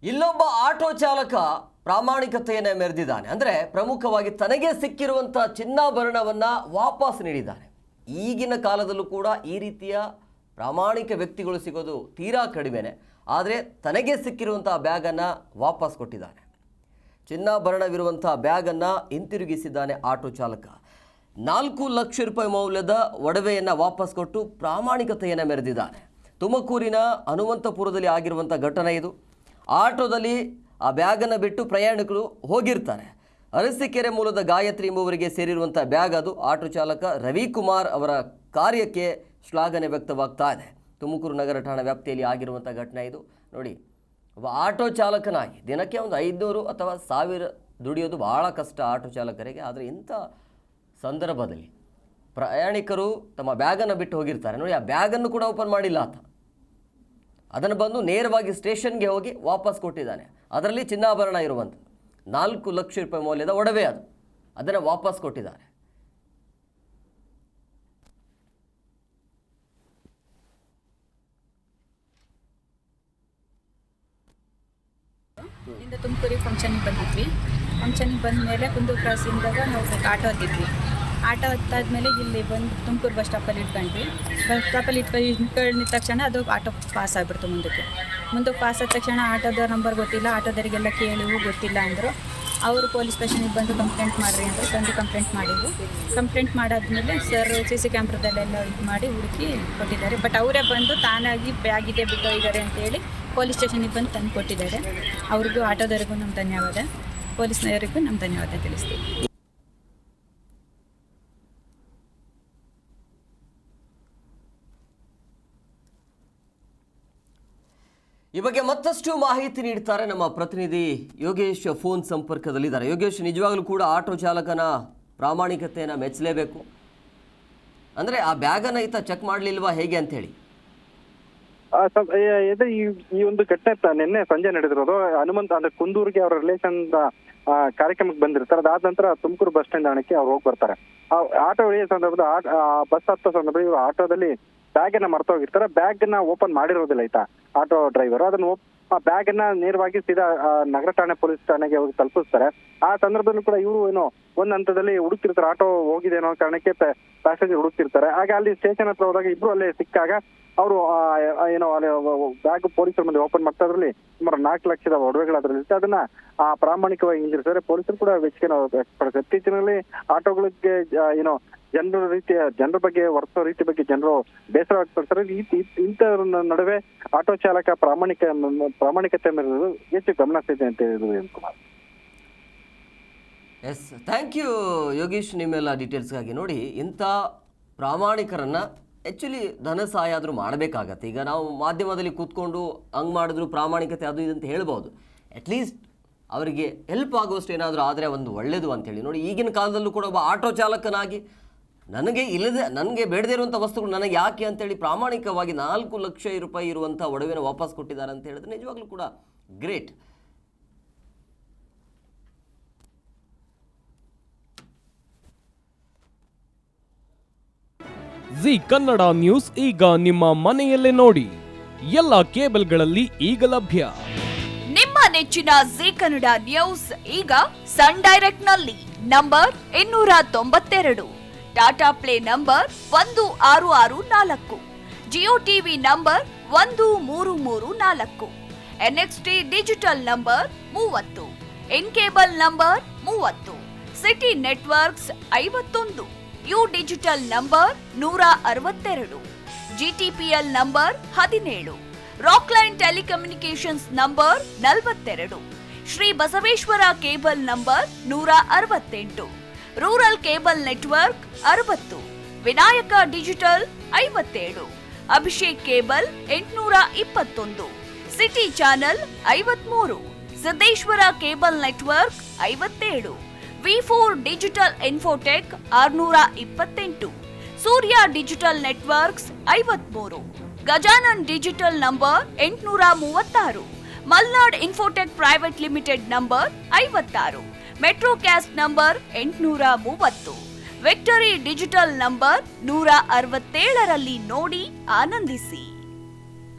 ಇಲ್ಲೊಬ್ಬ ಆಟೋ ಚಾಲಕ ಪ್ರಾಮಾಣಿಕತೆಯನ್ನು ಮೆರೆದಿದ್ದಾನೆ. ಅಂದರೆ ಪ್ರಮುಖವಾಗಿ ತನಗೆ ಸಿಕ್ಕಿರುವಂಥ ಚಿನ್ನಾಭರಣವನ್ನ ವಾಪಸ್ ನೀಡಿದ್ದಾನೆ. ಈಗಿನ ಕಾಲದಲ್ಲೂ ಕೂಡ ಈ ರೀತಿಯ ಪ್ರಾಮಾಣಿಕ ವ್ಯಕ್ತಿಗಳು ಸಿಗೋದು ತೀರಾ ಕಡಿಮೆನೆ. ಆದರೆ ತನಗೆ ಸಿಕ್ಕಿರುವಂಥ ಬ್ಯಾಗನ್ನು ವಾಪಸ್ ಕೊಟ್ಟಿದ್ದಾನೆ. ಚಿನ್ನಾಭರಣವಿರುವಂಥ ಬ್ಯಾಗನ್ನು ಹಿಂತಿರುಗಿಸಿದ್ದಾನೆ ಆಟೋ ಚಾಲಕ. 4 ಲಕ್ಷ ರೂಪಾಯಿ ಮೌಲ್ಯದ ಒಡವೆಯನ್ನು ವಾಪಸ್ ಕೊಟ್ಟು ಪ್ರಾಮಾಣಿಕತೆಯನ್ನು ಮೆರೆದಿದ್ದಾನೆ. ತುಮಕೂರಿನ ಹನುಮಂತಪುರದಲ್ಲಿ ಆಗಿರುವಂಥ ಘಟನೆ ಇದು. ಆಟೋದಲ್ಲಿ ಆ ಬ್ಯಾಗನ್ನು ಬಿಟ್ಟು ಪ್ರಯಾಣಿಕರು ಹೋಗಿರ್ತಾರೆ. ಅರಸೀಕೆರೆ ಮೂಲದ ಗಾಯತ್ರಿ ಎಂಬುವರಿಗೆ ಸೇರಿರುವಂಥ ಬ್ಯಾಗ್ ಅದು. ಆಟೋ ಚಾಲಕ ರವಿಕುಮಾರ್ ಅವರ ಕಾರ್ಯಕ್ಕೆ ಶ್ಲಾಘನೆ ವ್ಯಕ್ತವಾಗ್ತಾ ಇದೆ. ತುಮಕೂರು ನಗರ ಠಾಣಾ ವ್ಯಾಪ್ತಿಯಲ್ಲಿ ಆಗಿರುವಂಥ ಘಟನೆ ಇದು. ನೋಡಿ, ಒಬ್ಬ ಆಟೋ ಚಾಲಕನಾಗಿ ದಿನಕ್ಕೆ ಒಂದು 500 ಅಥವಾ 1000 ದುಡಿಯೋದು ಭಾಳ ಕಷ್ಟ ಆಟೋ ಚಾಲಕರಿಗೆ. ಆದರೆ ಇಂಥ ಸಂದರ್ಭದಲ್ಲಿ ಪ್ರಯಾಣಿಕರು ತಮ್ಮ ಬ್ಯಾಗನ್ನು ಬಿಟ್ಟು ಹೋಗಿರ್ತಾರೆ. ನೋಡಿ, ಆ ಬ್ಯಾಗನ್ನು ಕೂಡ ಓಪನ್ ಮಾಡಿಲ್ಲ ಆತ. ಅದನ್ನು ಬಂದು ನೇರವಾಗಿ ಸ್ಟೇಷನ್ಗೆ ಹೋಗಿ ವಾಪಸ್ ಕೊಟ್ಟಿದ್ದಾನೆ. ಅದರಲ್ಲಿ ಚಿನ್ನಾಭರಣ ಇರುವಂಥದ್ದು 4 ಲಕ್ಷ ರೂಪಾಯಿ ಮೌಲ್ಯದ ಒಡವೆ ಅದು. ಅದನ್ನು ವಾಪಸ್ ಕೊಟ್ಟಿದ್ದಾರೆ. ಇಂದ ತುಮಕೂರಿಗೆ ಫಂಕ್ಷನಿಗೆ ಬಂದಿದ್ವಿ. ಫಂಕ್ಷನಿಗೆ ಬಂದ ಮೇಲೆ ಕುಂದೂರು ಕ್ರಾಸಿಂದಾಗ ನಾವು ಆಟೋ ಹತ್ತಿದ್ವಿ. ಆಟೋ ಹತ್ತಾದ್ಮೇಲೆ ಇಲ್ಲಿ ಬಂದು ತುಮಕೂರು ಬಸ್ ಸ್ಟಾಪಲ್ಲಿ ಇಟ್ಕೊಂಡ್ವಿ. ಬಸ್ ಸ್ಟಾಪಲ್ಲಿ ಇಟ್ಕೊಂಡಿದ್ದ ತಕ್ಷಣ ಅದು ಆಟೋ ಪಾಸ್ ಆಗಿಬಿಡ್ತು. ಮುಂದಕ್ಕೆ ಪಾಸ್ ಆದ ತಕ್ಷಣ ಆಟೋದ ನಂಬರ್ ಗೊತ್ತಿಲ್ಲ, ಆಟೋದವರಿಗೆಲ್ಲ ಕೇಳಿವು ಗೊತ್ತಿಲ್ಲ ಅಂದರು. ಅವರು ಪೊಲೀಸ್ ಸ್ಟೇಷನಿಗೆ ಬಂದು ಕಂಪ್ಲೇಂಟ್ ಮಾಡಿರಿ ಅಂದರು. ಬಂದು ಕಂಪ್ಲೇಂಟ್ ಮಾಡಿದ್ವು. ಕಂಪ್ಲೇಂಟ್ ಮಾಡಾದ್ಮೇಲೆ ಸರ್ CC ಕ್ಯಾಮ್ರಾದಲ್ಲೆಲ್ಲ ಇದು ಮಾಡಿ ಹುಡುಕಿ ಕೊಟ್ಟಿದ್ದಾರೆ. ಬಟ್ ಅವರೇ ಬಂದು ತಾನಾಗಿ ಬ್ಯಾಗಿದೆ ಬಿಟ್ಟು ಇದ್ದಾರೆ ಅಂತೇಳಿ ಪೊಲೀಸ್ ಸ್ಟೇಷನಿಗೆ ಬಂದು ತಂದು ಕೊಟ್ಟಿದ್ದಾರೆ. ಅವ್ರಿಗೂ ಆಟೋದವರಿಗೂ ನಮ್ಮ ಧನ್ಯವಾದ, ಪೊಲೀಸ್ನವರಿಗೂ ನಮ್ಮ ಧನ್ಯವಾದ ತಿಳಿಸ್ತೀವಿ. ಈ ಬಗ್ಗೆ ಮತ್ತಷ್ಟು ಮಾಹಿತಿ ನೀಡ್ತಾರೆ ನಮ್ಮ ಪ್ರತಿನಿಧಿ ಯೋಗೇಶ್ ಫೋನ್ ಸಂಪರ್ಕದಲ್ಲಿದ್ದಾರೆ. ಯೋಗೇಶ್, ನಿಜವಾಗ್ಲೂ ಕೂಡ ಆಟೋ ಚಾಲಕನ ಪ್ರಾಮಾಣಿಕತೆಯನ್ನು ಮೆಚ್ಚಲೇಬೇಕು. ಅಂದರೆ ಆ ಬ್ಯಾಗನ್ನು ಈತ ಚೆಕ್ ಮಾಡಲಿಲ್ವಾ ಹೇಗೆ ಅಂತೇಳಿ? ಈ ಒಂದು ಘಟನೆ ನಿನ್ನೆ ಸಂಜೆ ನಡೆದಿರೋದು. ಹನುಮಂತ ಅಂದ್ರೆ ಕುಂದೂರಿಗೆ ಅವರ ರಿಲೇಷನ್ ಕಾರ್ಯಕ್ರಮಕ್ಕೆ ಬಂದಿರ್ತಾರೆ. ಅದಾದ ನಂತರ ತುಮಕೂರು ಬಸ್ ಸ್ಟ್ಯಾಂಡ್ ಆಣಕ್ಕೆ ಅವ್ರು ಹೋಗಿ ಬರ್ತಾರೆ. ಆಟೋ ಇಳಿಯೋ ಸಂದರ್ಭದ ಬಸ್ ಹತ್ತೋ ಸಂದರ್ಭ ಇವರು ಆಟೋದಲ್ಲಿ ಬ್ಯಾಗ್ ಅನ್ನ ಮರ್ತೋಗಿರ್ತಾರೆ. ಬ್ಯಾಗ್ ನ ಓಪನ್ ಮಾಡಿರೋದಿಲ್ಲ ಆಯ್ತಾ ಆಟೋ ಡ್ರೈವರ್. ಅದನ್ನ ಆ ಬ್ಯಾಗ್ ಅನ್ನ ನೇರವಾಗಿ ಸೀದಾ ನಗರ ಠಾಣೆ ಪೊಲೀಸ್ ಠಾಣೆಗೆ ಹೋಗಿ ತಲುಪಿಸ್ತಾರೆ. ಆ ಸಂದರ್ಭದಲ್ಲೂ ಕೂಡ ಇವರು ಏನೋ ಒಂದ್ ಹಂತದಲ್ಲಿ ಹುಡುಕ್ತಿರ್ತಾರೆ, ಆಟೋ ಹೋಗಿದೆ ಅನ್ನೋ ಕಾರಣಕ್ಕೆ ಪ್ಯಾಸೆಂಜರ್ ಹುಡುಕ್ತಿರ್ತಾರೆ. ಆಗ ಅಲ್ಲಿ ಸ್ಟೇಷನ್ ಹತ್ರ ಹೋದಾಗ ಇಬ್ರು ಅಲ್ಲೇ ಸಿಕ್ಕಾಗ ಅವರು ಏನೋ ಅಲ್ಲಿ ಬ್ಯಾಗ್ ಪೊಲೀಸರ ಮುಂದೆ ಓಪನ್ ಮಾಡ್ತಾ ಅದ್ರಲ್ಲಿ ಸುಮಾರು 4 ಲಕ್ಷದ ಒಡವೆಗಳು ಅದ್ರಲ್ಲಿ ಇರುತ್ತೆ. ಅದನ್ನ ಪ್ರಾಮಾಣಿಕವಾಗಿ ಹಿಂದಿರ್ತಾರೆ. ಪೊಲೀಸರು ಕೂಡ ಮೆಚ್ಚುಗೆ ವ್ಯಕ್ತಪಡಿಸ್ತಾರೆ. ಇತ್ತೀಚಿನಲ್ಲಿ ಆಟೋಗಳಿಗೆ ಏನೋ ಜನರ ಬಗ್ಗೆ ವರ್ತಿಸೋ ರೀತಿ ಬಗ್ಗೆ ಜನರು ಬೇಸರ ವ್ಯಕ್ತಪಡಿಸ್ತಾರೆ. ಇಂಥ ನಡುವೆ ಆಟೋ ಚಾಲಕ ಪ್ರಾಮಾಣಿಕತೆ ಮೇರೆದು ಹೆಚ್ಚು ಗಮನ ಸಿಗುತ್ತೆ ಅಂತ ಹೇಳಿದ್ರು. ಎಸ್, ಥ್ಯಾಂಕ್ ಯು ಯೋಗೇಶ್ ನಿಮ್ಮೆಲ್ಲ ಡೀಟೇಲ್ಸ್ಗಾಗಿ. ನೋಡಿ, ಇಂಥ ಪ್ರಾಮಾಣಿಕರನ್ನು ಆ್ಯಕ್ಚುಲಿ ಧನ ಸಹಾಯ ಆದರೂ ಮಾಡಬೇಕಾಗತ್ತೆ. ಈಗ ನಾವು ಮಾಧ್ಯಮದಲ್ಲಿ ಕೂತ್ಕೊಂಡು ಹಂಗೆ ಮಾಡಿದ್ರು ಪ್ರಾಮಾಣಿಕತೆ ಅದು ಇದು ಅಂತ ಹೇಳ್ಬೋದು. ಅಟ್ಲೀಸ್ಟ್ ಅವರಿಗೆ ಹೆಲ್ಪ್ ಆಗುವಷ್ಟು ಏನಾದರೂ ಆದರೆ ಒಂದು ಒಳ್ಳೆಯದು ಅಂತೇಳಿ. ನೋಡಿ, ಈಗಿನ ಕಾಲದಲ್ಲೂ ಕೂಡ ಒಬ್ಬ ಆಟೋ ಚಾಲಕನಾಗಿ ನನಗೆ ಬೇಡದೇ ಇರುವಂಥ ವಸ್ತುಗಳು ನನಗೆ ಯಾಕೆ ಅಂತೇಳಿ ಪ್ರಾಮಾಣಿಕವಾಗಿ 4 ಲಕ್ಷ ರೂಪಾಯಿ ಇರುವಂಥ ಒಡವೆನ ವಾಪಸ್ ಕೊಟ್ಟಿದ್ದಾರೆ ಅಂತ ಹೇಳಿದ್ರೆ ನಿಜವಾಗ್ಲೂ ಕೂಡ ಗ್ರೇಟ್. ಜಿ ಕನ್ನಡ ನ್ಯೂಸ್ ಈಗ ನಿಮ್ಮ ಮನೆಯಲ್ಲೇ ನೋಡಿ. ಎಲ್ಲ ಕೇಬಲ್ಗಳಲ್ಲಿ ಈಗ ಲಭ್ಯ. ನಿಮ್ಮ ನೆಚ್ಚಿನ ಜಿ ಕನ್ನಡ ನ್ಯೂಸ್ ಈಗ ಸನ್ ಡೈರೆಕ್ಟ್ ನಲ್ಲಿ number 292, Tata play number 1664, Jio TV number 1334, NXT digital number 30, in cable number 30, city networks 51, U digital number 162, GTPL number 17, Rockline telecommunications number 42, Shri Basaveshwara cable number 168, rural cable network 60, Vinayaka digital 57, Abhishek cable 821, city channel 53, Siddeshwara cable network 57, V4 digital Infotech 628, Surya digital networks 53, Gajanan digital number 836, Malnad infotech private limited number 56, metrocast number 830, victory digital number 167ರಲ್ಲಿ ನೋಡಿ ಆನಂದಿಸಿ.